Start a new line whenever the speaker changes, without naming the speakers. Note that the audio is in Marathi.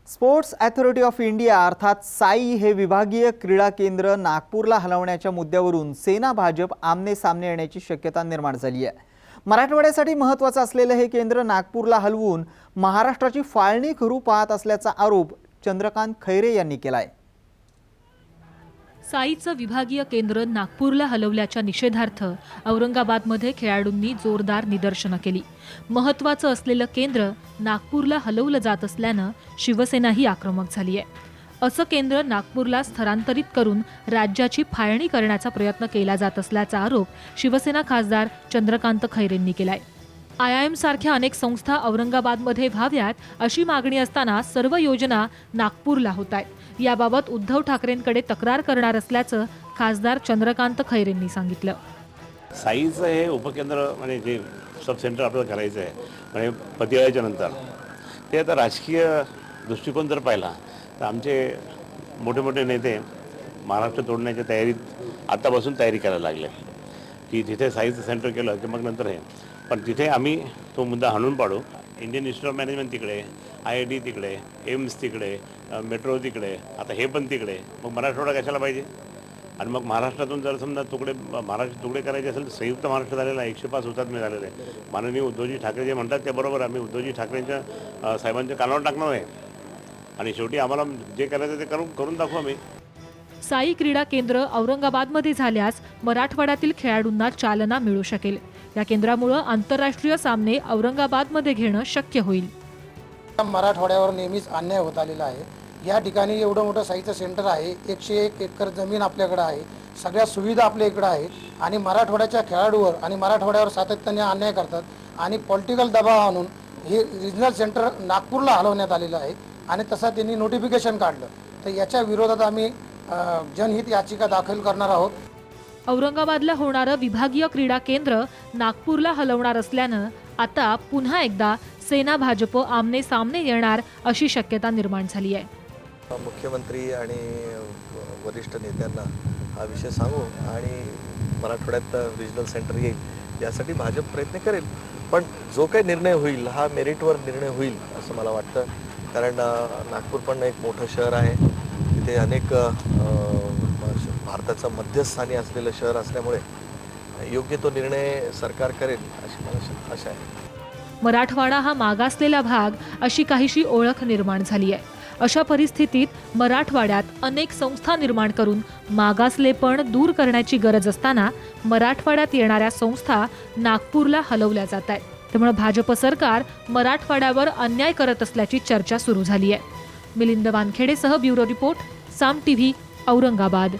स्पोर्ट्स अथॉरिटी ऑफ इंडिया अर्थात साई हे विभागीय क्रीडा केंद्र नागपूरला हलवण्याच्या मुद्द्यावरून सेना भाजप आमने सामने येण्याची शक्यता निर्माण झाली आहे। मराठवाड्यासाठी महत्त्वाचं असलेलं हे केंद्र नागपूरला हलवून महाराष्ट्राची फाळणी करू पाहत असल्याचा आरोप चंद्रकांत खैरे यांनी केला आहे।
साईचं विभागीय केंद्र नागपूरला हलवल्याच्या निषेधार्थ औरंगाबादमध्ये खेळाडूंनी जोरदार निदर्शनं केली। महत्त्वाचं असलेलं केंद्र नागपूरला हलवलं जात असल्यानं शिवसेनाही आक्रमक झाली आहे। असं केंद्र नागपूरला स्थलांतरित करून राज्याची फाळणी करण्याचा प्रयत्न केला जात असल्याचा आरोप शिवसेना खासदार चंद्रकांत खैरेंनी केलाय। IIM सारख्या अनेक संस्था औरंगाबादमध्ये व्हाव्यात अशी मागणी असताना सर्व योजना नागपूरला होत आहेत। याबाबत उद्धव ठाकरेंकडे तक्रार करणार असल्याचं खासदार चंद्रकांत खैरेंनी सांगितलं।
साईचं हे उपकेंद्र म्हणजे जे सब सेंटर आपल्याला करायचं आहे म्हणजे पतियाळ्याच्या नंतर ते आता राजकीय दृष्टिकोन जर पाहिला तर आमचे मोठे मोठे नेते महाराष्ट्र तोडण्याच्या तयारीत आतापासून तयारी करायला लागले की जिथे साईचं सेंटर केलं की मग नंतर हे पण तिथे आम्ही तो मुद्दा हाणून पाडू। इंडियन इन्स्टिट्यूट ऑफ मॅनेजमेंट तिकडे, IIT तिकडे, एम्स तिकडे, मेट्रो तिकडे, आता हे पण तिकडे, मग मराठवाडा कशाला पाहिजे? आणि मग महाराष्ट्रातून जर समजा महाराष्ट्र तुकडे करायचे असेल तर संयुक्त महाराष्ट्र झालेला 105 हुतात्मे झालेले आहे। माननीय उद्धवजी ठाकरे जे म्हणतात ते बरोबर, आम्ही उद्धवजी ठाकरेंच्या साहेबांच्या कानावर टाकणार आहे आणि शेवटी आम्हाला जे करायचं ते करून दाखवू आम्ही।
साई क्रीडा केंद्र औरंगाबादमध्ये झाल्यास मराठवाड्यातील खेळाडूंना चालना मिळू शकेल। या केंद्रामुळे आंतरराष्ट्रीय सामने औरंगाबादमध्ये घेणं शक्य होईल।
मराठवाड्यावर नेहमीच अन्याय होत आलेला आहे। या ठिकाणी एवढं मोठं साईचं सेंटर आहे, 101 एकर जमीन आपल्याकडे आहे, सगळ्या सुविधा आपल्या इकडे आहे आणि मराठवाड्याच्या खेळाडूवर आणि मराठवाड्यावर सातत्याने अन्याय करतात आणि पॉलिटिकल दबाव आणून हे रिजनल सेंटर नागपूरला हलवण्यात आलेलं आहे आणि तसं त्यांनी नोटिफिकेशन काढलं। तर याच्या विरोधात आम्ही जनहित याचिका दाखल करणार आहोत।
औरंगाबादला होणारं विभागीय क्रीडा केंद्र नागपूरला हलवणार असल्यानं आता पुन्हा एकदा सेना भाजप आमने सामने येणार अशी शक्यता निर्माण झाली आहे।
मुख्यमंत्री आणि वरिष्ठ नेत्यांना हा विषय सांगू आणि मराठवाड्यात रिजनल सेंटर येईल यासाठी भाजप प्रयत्न करेल, पण जो काही निर्णय होईल हा मेरिटवर निर्णय होईल असं मला वाटतं। कारण नागपूर पण एक मोठं शहर आहे, तिथे अनेक भारताचं मध्यस्थानी असलेलं शहर असल्यामुळे योग्य तो निर्णय सरकार करेल अशी मला आशा आहे।
मराठवाडा हा मागासलेला भाग अशी काहीशी ओळख निर्माण झाली आहे। अशा परिस्थितीत मराठवाड्यात अनेक संस्था निर्माण करून मागासलेपण दूर करण्याची गरज असताना मराठवाड्यात येणाऱ्या संस्था नागपूरला हलवल्या जात आहेत। त्यामुळे भाजप सरकार मराठवाड्यावर अन्याय करत असल्याची चर्चा सुरू झाली आहे। मिलिंद वानखेडेसह ब्युरो रिपोर्ट, साम टीव्ही, औरंगाबाद।